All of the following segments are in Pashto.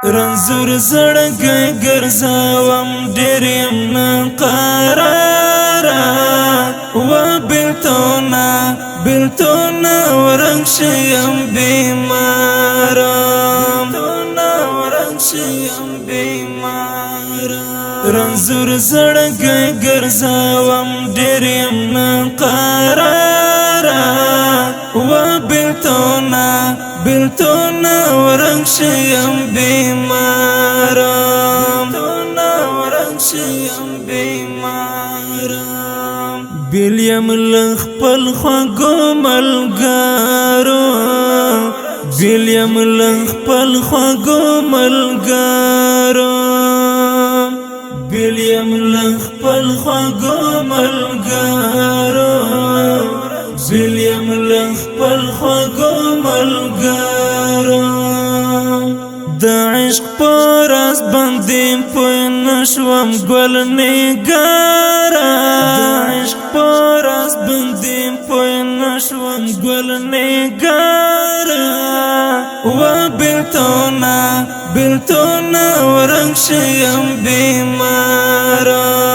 رنزور زړګی ګرځوم ډېر یم ناقراره و بېلتونه ورک شیم بیمارم رنزور زړګی ګرځوم ډېر یم ناقراره و بېلتونه ورک شیم بیمارم بیل یم له خپل خوږو ملګرو بیل یم له خپل خوږو ملګرو بیل یم له خپل خوږو ملګرو بیل یم له خپل خوږو ملګرو د عشق پر راز باندې پوه نشوم ګل نګاره د عشق پر راز باندې پوه نشوم ګل نګاره و بېلتونه ورک شیم بیمارم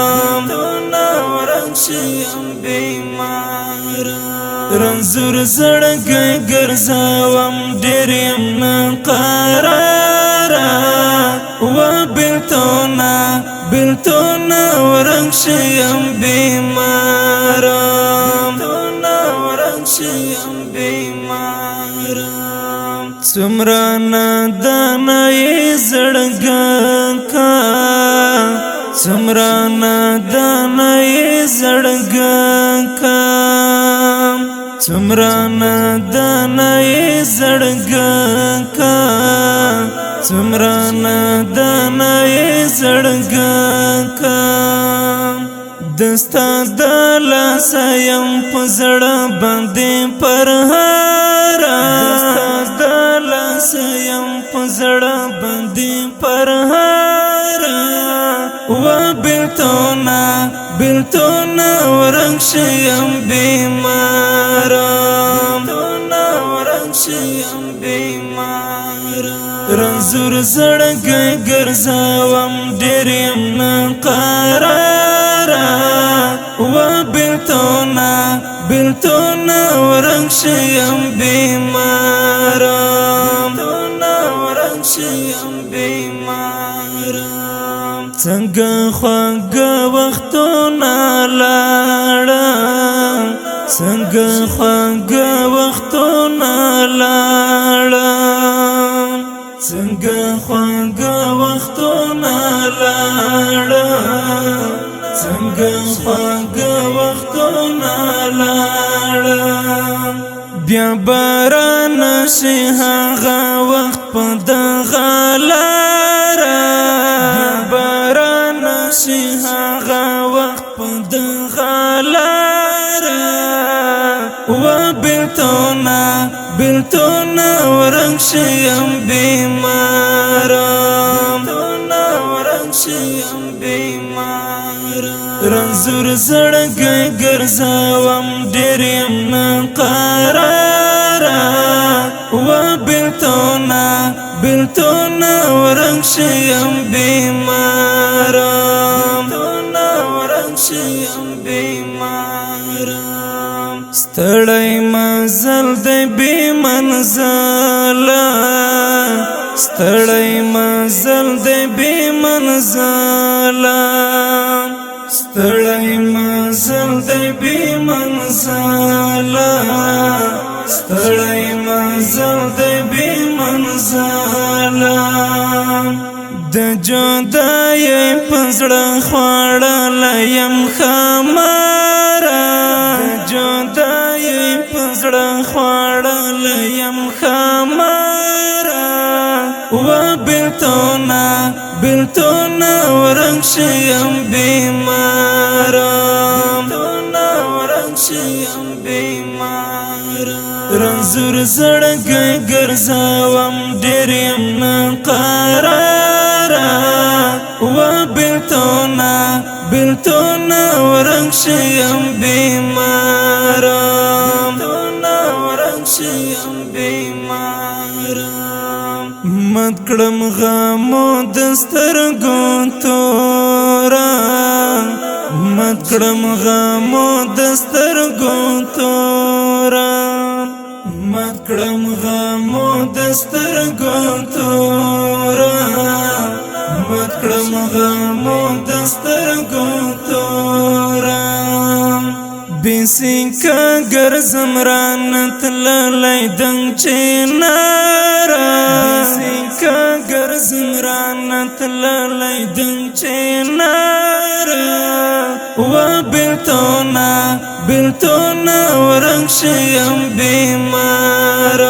رنزور زړګی ګرځوم ډېر یم ناقراره و بېلتونه ورک شیم بیمارم څومره نادانه یې زړګکه څومره نادانه یې زړګکه څومره نادانه یې زړګکه څومره نادانه یې زړګکه دستا د لاسه یم په زړه باندې پرهاره دستا د لاسه یم په زړه باندې پرهاره و بېلتونه ورک شیم بیمارم رنزور زړګی ګرځوم ډېر یم ناقراره و بېلتونه ورک شیم بیمارم څنګه خوږه وختونه لاړل څنګه خوږه وختونه لاړل څنګه خوږه وختونه لاړل څنګه خوږه وختونه لاړل بیا باران شي هغه وخت په دغه لاره بیا باران شي هغه وخت په دغه لاره و بېلتونه ورک شیم بیمارم رنزور زړګی ګرځوم ډېر یم ناقراره و بېلتونه ورک شیم بیمارم ستړی مزل دی بې منزله ستړی مزل دی بې منزله ستړی مزل دی بې منزله ستړی مزل دی بې منزله د جدایۍ په زړه خوړلی یم ښاماره د جدایۍ په زړه خوړلی یم ښاماره و بېلتونه ورک شیم بیمارم رنزور زړګی ګرځوم ډېر یم ناقراره و بېلتونه ورک شیم بیمارم مات کړم غمو دسترګو تورا مات کړم غمو دسترګو تورا مات کړم غمو دسترګو تورا مات کړم غمو دسترګو تورا بیسینکا ګرځم رانت لای دنګ چینارا بیسینکا ګرځم رانت لای دنګ چینارا و بلتونا ورنګ شیم بیمارم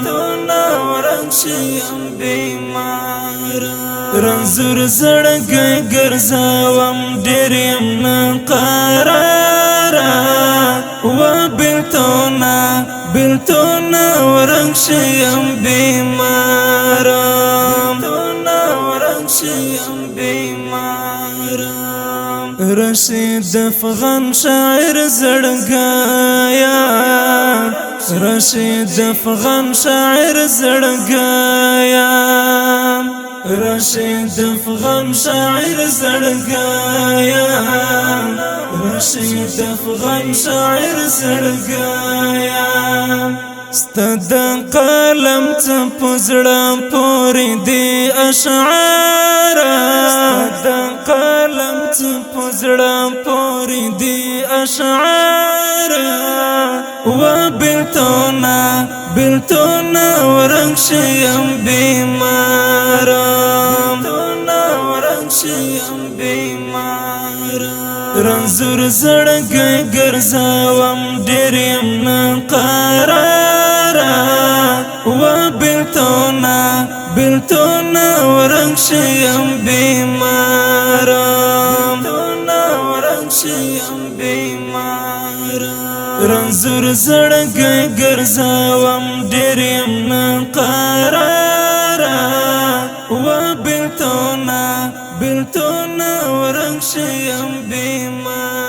بلتونا ورنګ شیم بیمارم رنزور زړګی ګرځاوم ډېر یم ناقراره و بلتونا ورنګ شیم بیمارم بلتونا ورنګ شیم بیمارم رشید افغان شاعر زړګایا رشید افغان شاعر زړګایا رشید افغان شاعر زړګایا رشید افغان شاعر زړګایا ستد قلم ته پزړه پورې دی اشعار ستد قلم ته پزړه پورې دی اشعار و بلتونا ورنګ شیم بیمارم بلتونا ورنګ شیم بیمارم رنزور زړګی ګرځاوم ډېر یم ناقراره و بلتونا ورنګ شیم بیمارم بلتونا ورنګ شیم بیمارم رنزور زړګی ګرځاوم ډېر یم ناقراره و بلتونا ورنګ شیم بیمارم